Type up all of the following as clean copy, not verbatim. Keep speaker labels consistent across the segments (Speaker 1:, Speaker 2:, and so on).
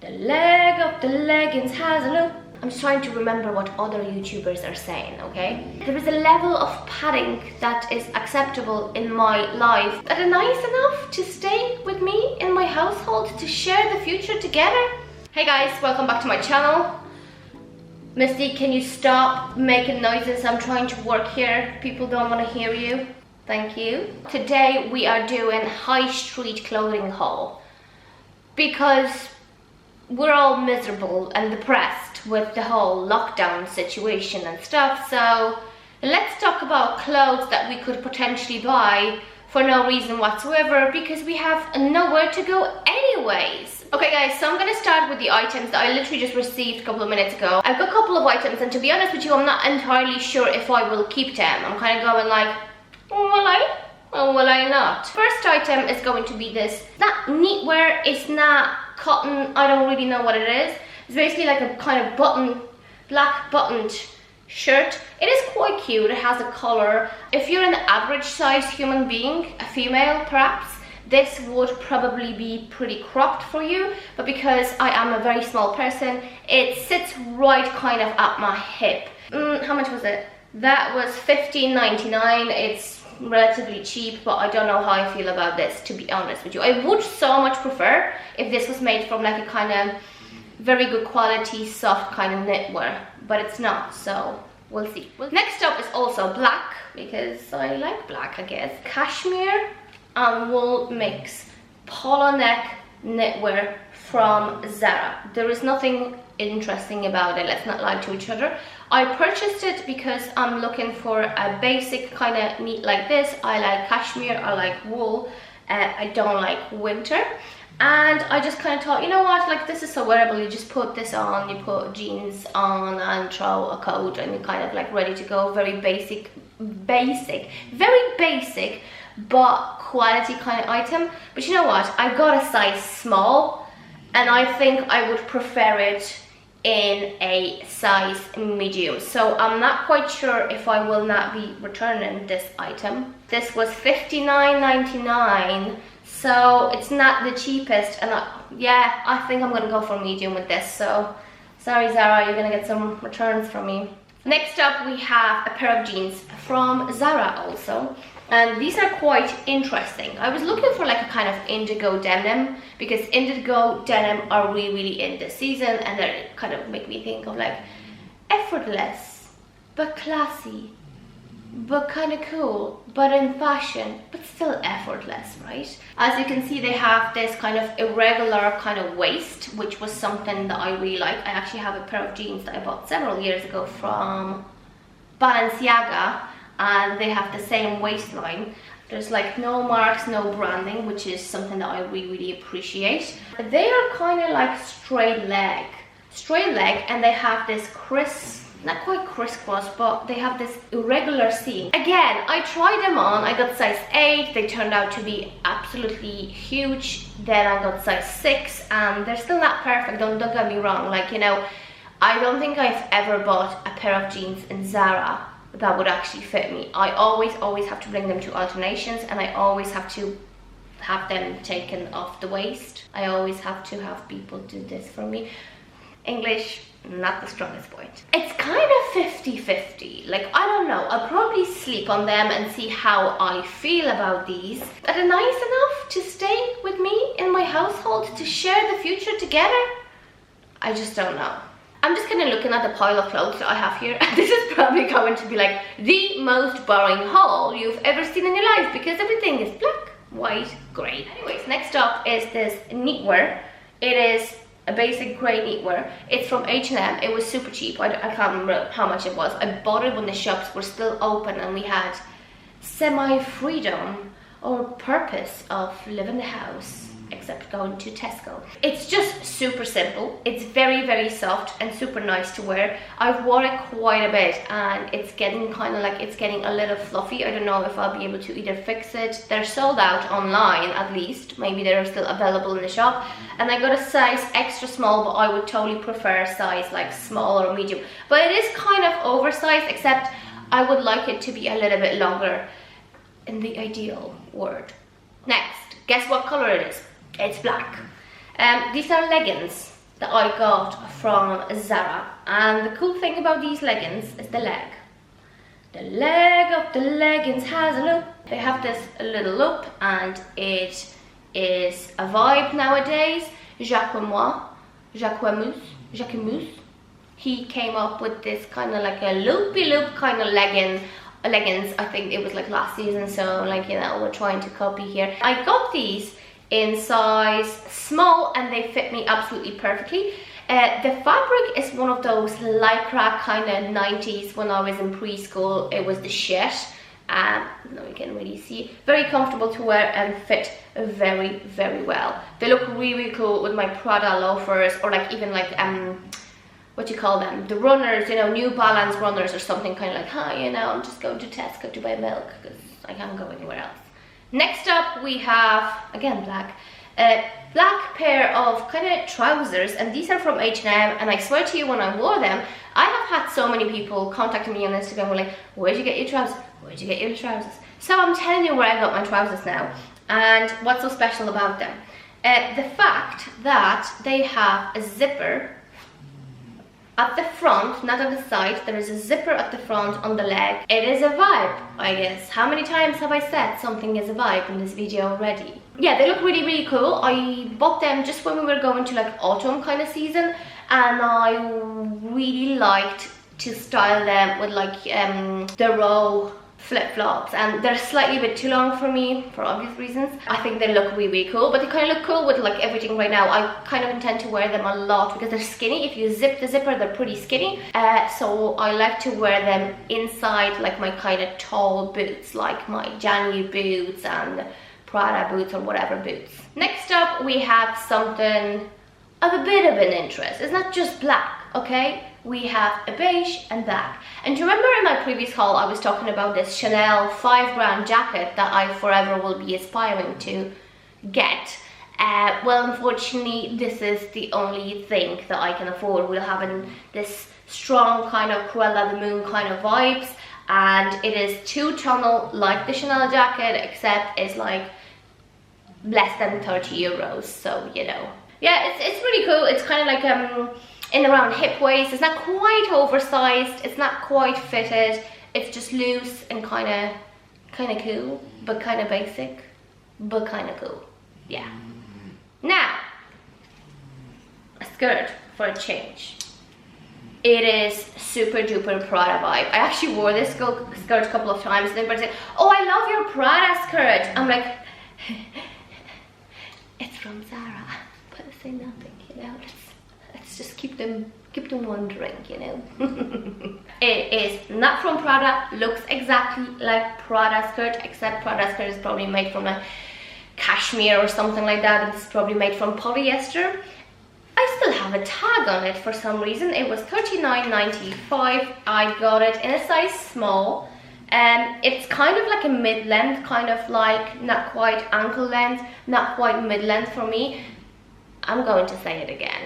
Speaker 1: The leg of the leggings has a loop. I'm just trying to remember what other YouTubers are saying, okay? There is a level of padding that is acceptable in my life that are nice enough to stay with me in my household, to share the future together. Hey guys, welcome back to my channel. Misty, can you stop making noises? I'm trying to work here. People don't want to hear you. Thank you. Today we are doing high street clothing haul because we're all miserable and depressed with the whole lockdown situation and stuff. So let's talk about clothes that we could potentially buy for no reason whatsoever because we have nowhere to go anyways. Okay guys, so I'm gonna start with the items that I literally just received a couple of minutes ago. I've got a couple of items and to be honest with you, I'm not entirely sure if I will keep them. I'm kind of going like, will I? Or will I not? First item is going to be this. That knitwear, is not cotton, I don't really know what it is. It's basically like a kind of black buttoned shirt. It is quite cute, it has a collar. If you're an average sized human being, a female perhaps, this would probably be pretty cropped for you, but because I am a very small person, it sits right kind of at my hip. How much was it? That was $15.99. It's relatively cheap, but I don't know how I feel about this, to be honest with you. I would so much prefer if this was made from like a kind of very good quality, soft kind of knitwear, but it's not, so we'll see. Next up is also black, because I like black, I guess. Cashmere and wool mix, polo neck knitwear from ZARA. There is nothing interesting about it, let's not lie to each other. I purchased it because I'm looking for a basic kind of knit like this. I like cashmere, I like wool, I don't like winter. And I just kind of thought, you know what, like this is so wearable, you just put this on, you put jeans on and throw a coat and you're kind of like ready to go. Very basic, very basic, but quality kind of item. But you know what, I got a size small and I think I would prefer it in a size medium, so I'm not quite sure if I will not be returning this item. This was $59.99, so it's not the cheapest, and yeah, I think I'm gonna go for medium with this. So sorry Zara, you're gonna get some returns from me. Next up we have a pair of jeans from ZARA also, and these are quite interesting. I was looking for like a kind of indigo denim because indigo denim are really in this season, and they kind of make me think of like effortless but classy but kind of cool but in fashion but still effortless, right? As you can see, they have this kind of irregular kind of waist, which was something that I really like. I actually have a pair of jeans that I bought several years ago from Balenciaga, and they have the same waistline. There's like no marks, no branding, which is something that I really appreciate. They are kind of like straight leg, and they have this not quite crisscross, but they have this irregular seam. Again, I tried them on, I got size 8, they turned out to be absolutely huge. Then I got size 6, and they're still not perfect, don't get me wrong. Like, you know, I don't think I've ever bought a pair of jeans in ZARA that would actually fit me. I always have to bring them to alternations, and I always have to have them taken off the waist. I always have to have people do this for me. English, not the strongest point. It's kind of 50-50. Like, I don't know, I'll probably sleep on them and see how I feel about these that are nice enough to stay with me in my household, to share the future together. I just don't know. I'm just kind of looking at the pile of clothes that I have here. This is probably going to be like the most boring haul you've ever seen in your life because everything is black, white, grey. Anyways, next up is this knitwear. It is a basic grey knitwear. It's from H&M. It was super cheap. I can't remember how much it was. I bought it when the shops were still open and we had semi-freedom or purpose of living the house, except going to Tesco. It's just super simple. It's very soft and super nice to wear. I've worn it quite a bit and it's getting kind of like, it's getting a little fluffy. I don't know if I'll be able to either fix it. They're sold out online at least. Maybe they're still available in the shop. And I got a size extra small, but I would totally prefer a size like small or medium. But it is kind of oversized, except I would like it to be a little bit longer in the ideal word. Next, guess what color it is? It's black. These are leggings. that I got from Zara. And the cool thing about these leggings is the leg. The leg of the leggings has a loop. They have this little loop, and it is a vibe nowadays. Jacquemus, he came up with this kind of like a loopy loop kind of leggings. I think it was like last season, so like, you know, we're trying to copy here. I got these in size small and they fit me absolutely perfectly. The fabric is one of those lycra kind of 90s. When I was in preschool, it was the shit. Now you can really see. Very comfortable to wear and fit very, very well. They look really cool with my Prada loafers, or like even like what you call them, the runners, you know, New Balance runners or something, kind of like, huh, you know, I'm just going to Tesco to buy milk because I can't go anywhere else. Next up we have, again, black. Black pair of kind of trousers, and these are from H&M, and I swear to you, when I wore them, I have had so many people contacting me on Instagram, were like, where'd you get your trousers? Where'd you get your trousers? So I'm telling you where I got my trousers now, and what's so special about them. The fact that they have a zipper at the front, not at the side. There is a zipper at the front on the leg. It is a vibe, I guess. How many times have I said something is a vibe in this video already? Yeah, they look really, really cool. I bought them just when we were going to like autumn kind of season, and I really liked to style them with like the row flip-flops, and they're slightly a bit too long for me for obvious reasons. I think they look really, really cool, but they kind of look cool with like everything right now. I kind of intend to wear them a lot because they're skinny. If you zip the zipper, they're pretty skinny, so I like to wear them inside like my kind of tall boots, like my Janu boots and Prada boots or whatever boots. Next up we have something of a bit of an interest. It's not just black, okay? We have a beige and black. And do you remember in my previous haul I was talking about this Chanel 5 grand jacket that I forever will be aspiring to get? Well, unfortunately, this is the only thing that I can afford. We're having this strong kind of Cruella de Moon kind of vibes, and it is two-tonal like the Chanel jacket, except it's like less than 30 euros, so you know. Yeah, it's really cool. It's kind of like in around hip waist. It's not quite oversized, it's not quite fitted, it's just loose and kind of cool, but kind of basic, but kind of cool. Yeah. Now, a skirt for a change. It is super duper Prada vibe. I actually wore this skirt a couple of times, and everybody said, oh, I love your Prada skirt. I'm like, it's from Zara, but I say nothing, you know. Let's just keep them wondering, you know. It is not from Prada, looks exactly like Prada skirt, except Prada skirt is probably made from like cashmere or something like that, and it's probably made from polyester. I still have a tag on it for some reason. It was $39.95. I got it in a size small. It's kind of like a mid-length, kind of like not quite ankle length, not quite mid-length for me. I'm going to say it again.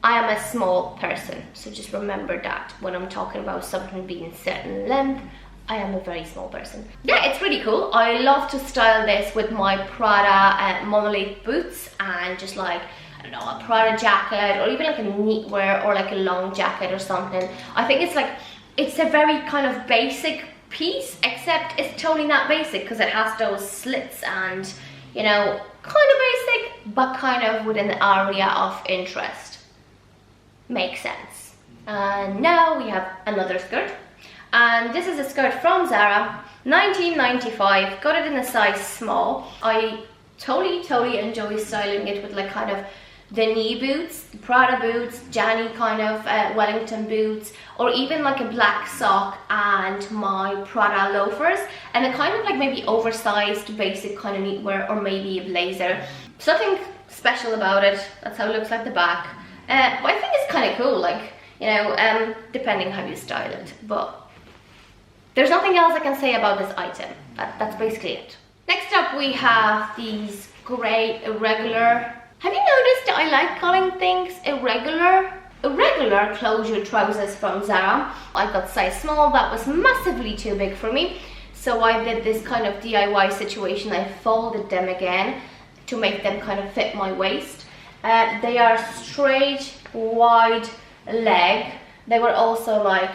Speaker 1: I am a small person, so just remember that when I'm talking about something being certain length. I am a very small person. Yeah, it's really cool. I love to style this with my Prada monolith boots and just like, I don't know, a Prada jacket, or even like a knitwear or like a long jacket or something. I think it's like, it's a very kind of basic piece, except it's totally not basic because it has those slits and, you know, kind of basic, but kind of within the area of interest. Makes sense. And now we have another skirt. And this is a skirt from Zara, $19.95. Got it in a size small. I totally enjoy styling it with like kind of the knee boots, the Prada boots, Jani kind of Wellington boots, or even like a black sock and my Prada loafers, and a kind of like maybe oversized basic kind of knitwear, or maybe a blazer. Something special about it. That's how it looks like the back. But I think it's kind of cool, like, you know, depending how you style it. But there's nothing else I can say about this item. That's basically it. Next up we have these grey irregular. Have you noticed that I like calling things irregular? Irregular closure trousers from Zara. I got size small, that was massively too big for me. So I did this kind of DIY situation. I folded them again to make them kind of fit my waist. They are straight wide leg. They were also like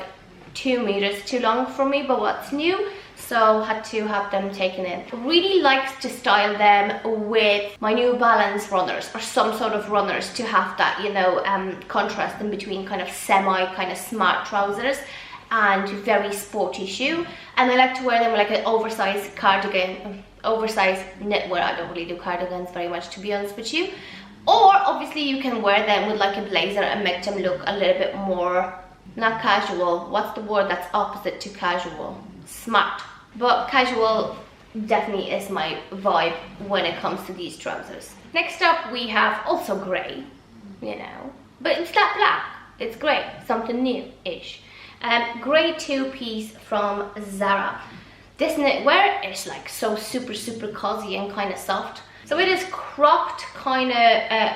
Speaker 1: 2 meters too long for me, but what's new, so had to have them taken in. Really likes to style them with my New Balance runners or some sort of runners to have that, you know, contrast in between kind of semi kind of smart trousers and very sporty shoe. And I like to wear them like an oversized cardigan, oversized knitwear. I don't really do cardigans very much, to be honest with you. Or obviously you can wear them with like a blazer and make them look a little bit more, not casual, what's the word that's opposite to casual? Smart. But casual definitely is my vibe when it comes to these trousers. Next up we have also grey, you know, but it's not black, it's grey, something new-ish. Grey 2-piece from ZARA. This knitwear is like so super cozy and kind of soft. So it is cropped kind of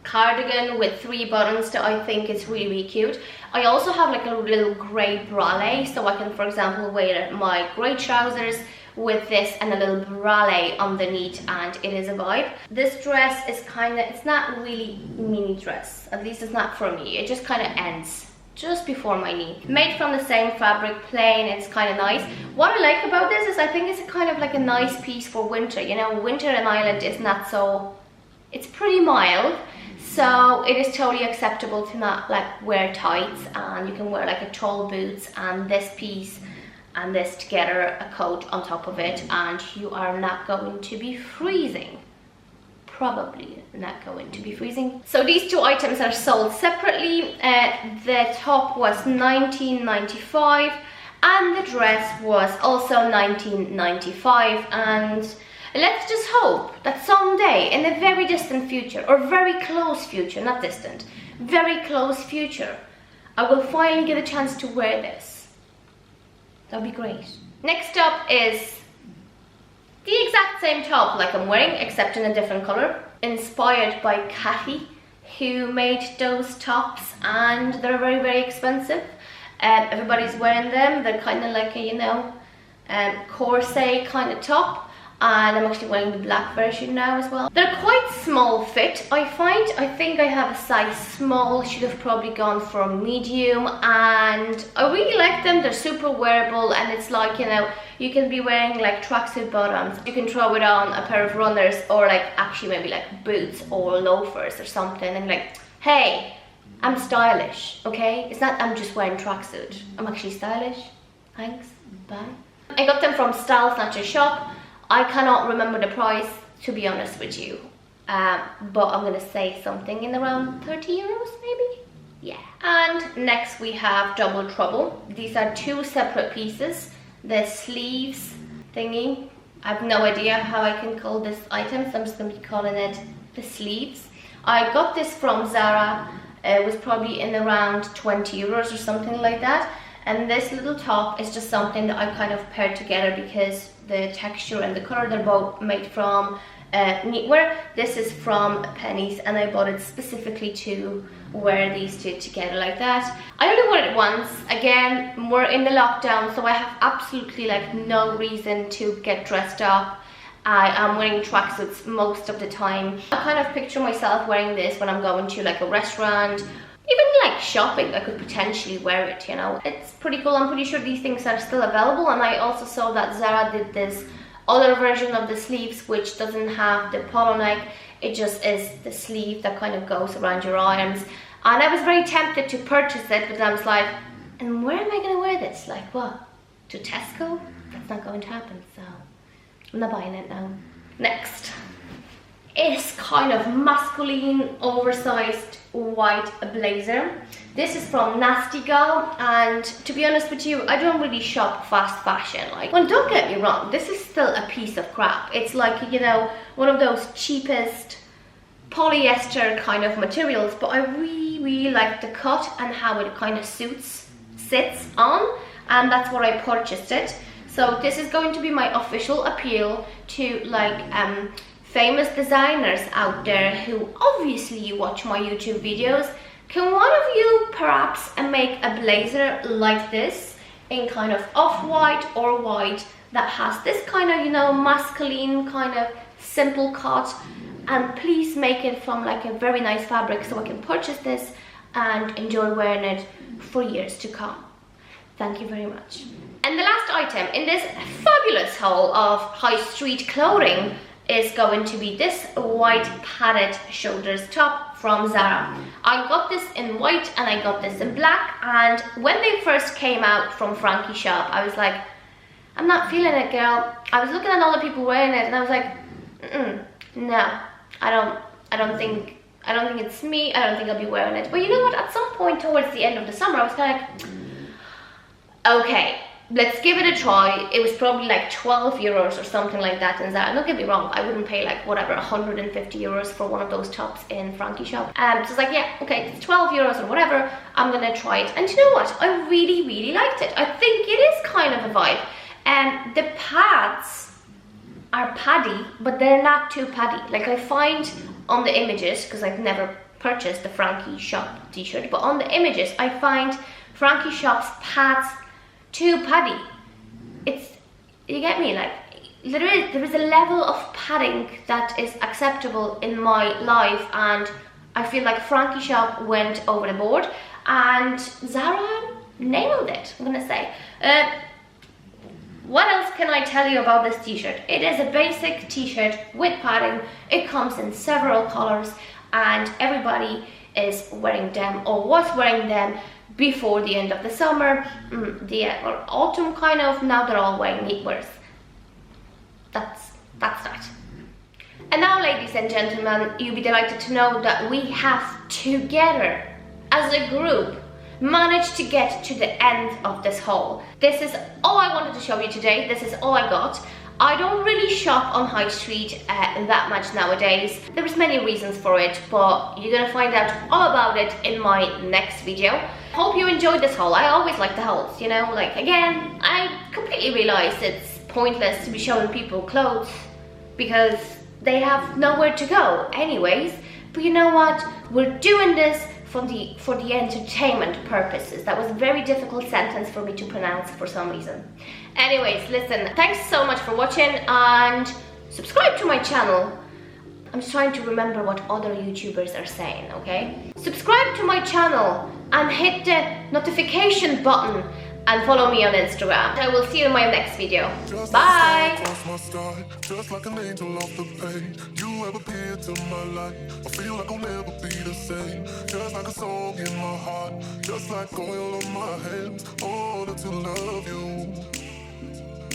Speaker 1: cardigan with 3 buttons that I think is really cute. I also have like a little grey bralette, so I can, for example, wear my grey trousers with this and a little bralette underneath, and it is a vibe. This dress is kind of, it's not really mini dress, at least it's not for me. It just kind of ends just before my knee. Made from the same fabric, plain, it's kind of nice. What I like about this is I think it's kind of like a nice piece for winter. You know, winter in Ireland is not so, it's pretty mild. So it is totally acceptable to not like wear tights, and you can wear like a tall boots and this piece and this together, a coat on top of it, and you are not going to be freezing. Probably not going to be freezing. So these 2 items are sold separately. The top was $19.95 and the dress was also $19.95, and let's just hope that someday in a very distant future, or very close future, not distant, very close future, I will finally get a chance to wear this. That would be great. Next up is the exact same top like I'm wearing, except in a different color. Inspired by Kathy, who made those tops, and they're very expensive. Everybody's wearing them. They're kind of like a, you know, corset kind of top. And I'm actually wearing the black version now as well. They're quite small fit, I find. I think I have a size small, should have probably gone for a medium, and I really like them. They're super wearable, and it's like, you know, you can be wearing like tracksuit bottoms, you can throw it on a pair of runners, or like actually maybe like boots or loafers or something, and like, hey, I'm stylish, okay? It's not I'm just wearing tracksuit, I'm actually stylish. Thanks, bye. I got them from Style Snatcher shop. I cannot remember the price, to be honest with you, but I'm gonna say something in around 30 euros maybe? Yeah. And next we have Double Trouble. These are 2 separate pieces. The sleeves thingy, I have no idea how I can call this item, so I'm just gonna be calling it the sleeves. I got this from ZARA. It was probably in around 20 euros or something like that. And this little top is just something that I kind of paired together because the texture and the color, they're both made from Knitwear. This is from Pennies, and I bought it specifically to wear these 2 together like that. I only wore it once. Again, we're in the lockdown, so I have absolutely like no reason to get dressed up. I am wearing tracksuits most of the time. I kind of picture myself wearing this when I'm going to like a restaurant, even like shopping. I could potentially wear it, you know. It's pretty cool. I'm pretty sure these things are still available, and I also saw that ZARA did this other version of the sleeves which doesn't have the polo neck. It just is the sleeve that kind of goes around your arms, and I was very tempted to purchase it, but I was like, and where am I gonna wear this? Like what? To Tesco? That's not going to happen, so I'm not buying it now. Next is kind of masculine, oversized white blazer. This is from Nasty Gal, and to be honest with you, I don't really shop fast fashion. Like, well, don't get me wrong, this is still a piece of crap. It's like, you know, one of those cheapest polyester kind of materials, but I really like the cut and how it kind of sits on, and that's what I purchased it. So this is going to be my official appeal to like famous designers out there who obviously you watch my YouTube videos. Can one of you perhaps make a blazer like this in kind of off-white or white that has this kind of, you know, masculine kind of simple cut and please make it from like a very nice fabric so I can purchase this and enjoy wearing it for years to come. Thank you very much. And the last item in this fabulous haul of high street clothing is going to be this white padded shoulders top from Zara. I got this in white and I got this in black, and when they first came out from Frankie's shop, I was like, I'm not feeling it, girl. I was looking at all the people wearing it and I was like, no, I don't think it's me. I don't think I'll be wearing it. But you know what? At some point towards the end of the summer, I was kind of like, okay, let's give it a try. It was probably like 12 euros or something like that in Zara. Don't get me wrong, I wouldn't pay like whatever 150 euros for one of those tops in Frankie's shop. So it's like, yeah, okay, it's 12 euros or whatever, I'm gonna try it. And you know what? I really liked it. I think it is kind of a vibe. And the pads are paddy, but they're not too paddy. Like I find on the images, because I've never purchased the Frankie shop t-shirt, but on the images I find Frankie shop's pads too paddy. You get me? Like there is a level of padding that is acceptable in my life, and I feel like Frankie shop went over the board and Zara nailed it, I'm gonna say. What else can I tell you about this t-shirt? It is a basic t-shirt with padding. It comes in several colors and everybody is wearing them or was wearing them before the end of the summer, or autumn kind of. Now they're all wearing knitwears. That's that. And now, ladies and gentlemen, you'll be delighted to know that we have together as a group managed to get to the end of this haul. This is all I wanted to show you today. This is all I got. I don't really shop on high street that much nowadays. There's many reasons for it, but you're gonna find out all about it in my next video. Hope you enjoyed this haul. I always like the hauls, you know, like again, I completely realize it's pointless to be showing people clothes because they have nowhere to go anyways. But you know what? We're doing this for the entertainment purposes. That was a very difficult sentence for me to pronounce for some reason. Anyways, listen, thanks so much for watching and subscribe to my channel. I'm just trying to remember what other YouTubers are saying, okay? Subscribe to my channel and hit the notification button and follow me on Instagram. I will see you in my next video. Bye! Just like an angel off the page, you have appeared to my life. I feel like I'll never be the same. Just like a song in my heart, just like oil on my hands, order to love you.